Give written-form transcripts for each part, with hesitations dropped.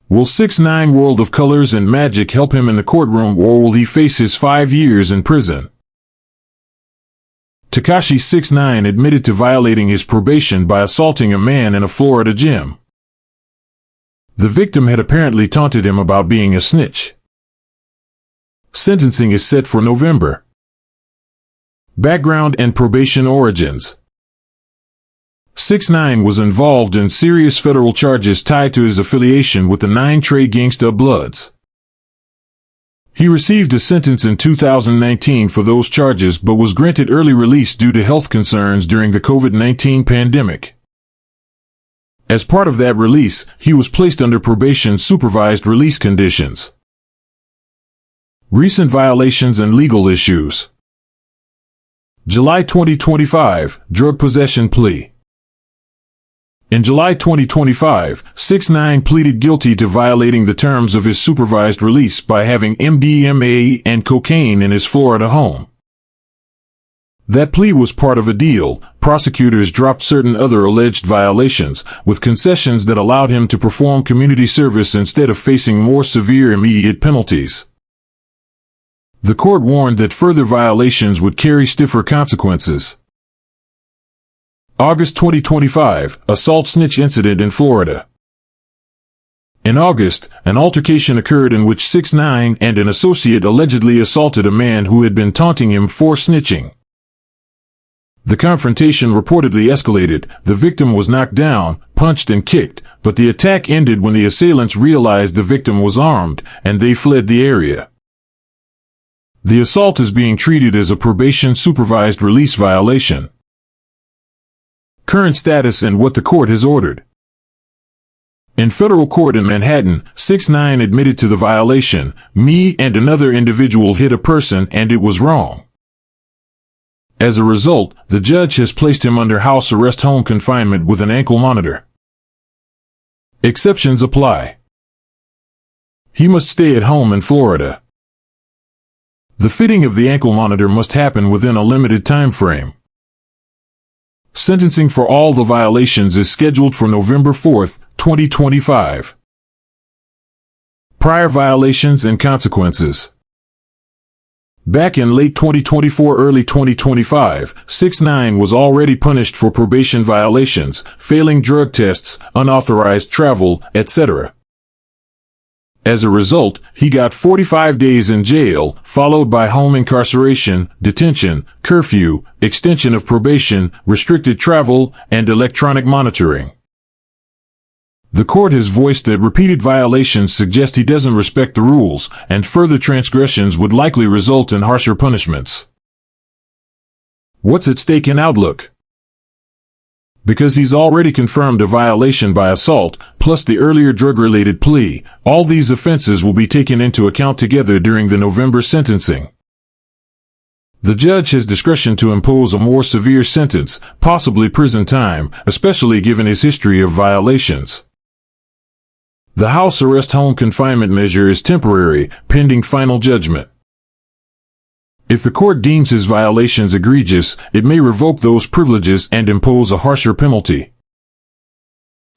Will 6ix9ine World of Colors and Magic help him in the courtroom, or will he face his 5 years in prison? Tekashi 6ix9ine admitted to violating his probation by assaulting a man in a Florida gym. The victim had apparently taunted him about being a snitch. Sentencing is set for November. Background and probation origins. 6ix9ine was involved in serious federal charges tied to his affiliation with the 9 Trey Gangsta Bloods. He received a sentence in 2019 for those charges but was granted early release due to health concerns during the COVID-19 pandemic. As part of that release, he was placed under probation supervised release conditions. Recent violations and legal issues. July 2025, drug possession plea. In July 2025, 6ix9ine pleaded guilty to violating the terms of his supervised release by having MDMA and cocaine in his Florida home. That plea was part of a deal. Prosecutors dropped certain other alleged violations, with concessions that allowed him to perform community service instead of facing more severe immediate penalties. The court warned that further violations would carry stiffer consequences. August 2025, assault snitch incident in Florida. In August, an altercation occurred in which 6ix9ine and an associate allegedly assaulted a man who had been taunting him for snitching. The confrontation reportedly escalated. The victim was knocked down, punched and kicked, but the attack ended when the assailants realized the victim was armed, and they fled the area. The assault is being treated as a probation supervised release violation. Current status and what the court has ordered. In federal court in Manhattan, 6ix9ine admitted to the violation. Me and another individual hit a person and it was wrong. As a result, the judge has placed him under house arrest home confinement with an ankle monitor. Exceptions apply. He must stay at home in Florida. The fitting of the ankle monitor must happen within a limited time frame. Sentencing for all the violations is scheduled for November 4, 2025. Prior violations and consequences. Back in late 2024, early 2025, 6ix9ine was already punished for probation violations, failing drug tests, unauthorized travel, etc. As a result, he got 45 days in jail, followed by home incarceration, detention, curfew, extension of probation, restricted travel, and electronic monitoring. The court has voiced that repeated violations suggest he doesn't respect the rules, and further transgressions would likely result in harsher punishments. What's at stake in Outlook? Because he's already confirmed a violation by assault, plus the earlier drug-related plea, all these offenses will be taken into account together during the November sentencing. The judge has discretion to impose a more severe sentence, possibly prison time, especially given his history of violations. The house arrest home confinement measure is temporary, pending final judgment. If the court deems his violations egregious, it may revoke those privileges and impose a harsher penalty.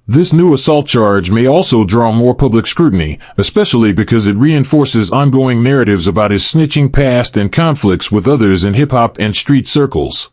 This new assault charge may also draw more public scrutiny, especially because it reinforces ongoing narratives about his snitching past and conflicts with others in hip-hop and street circles.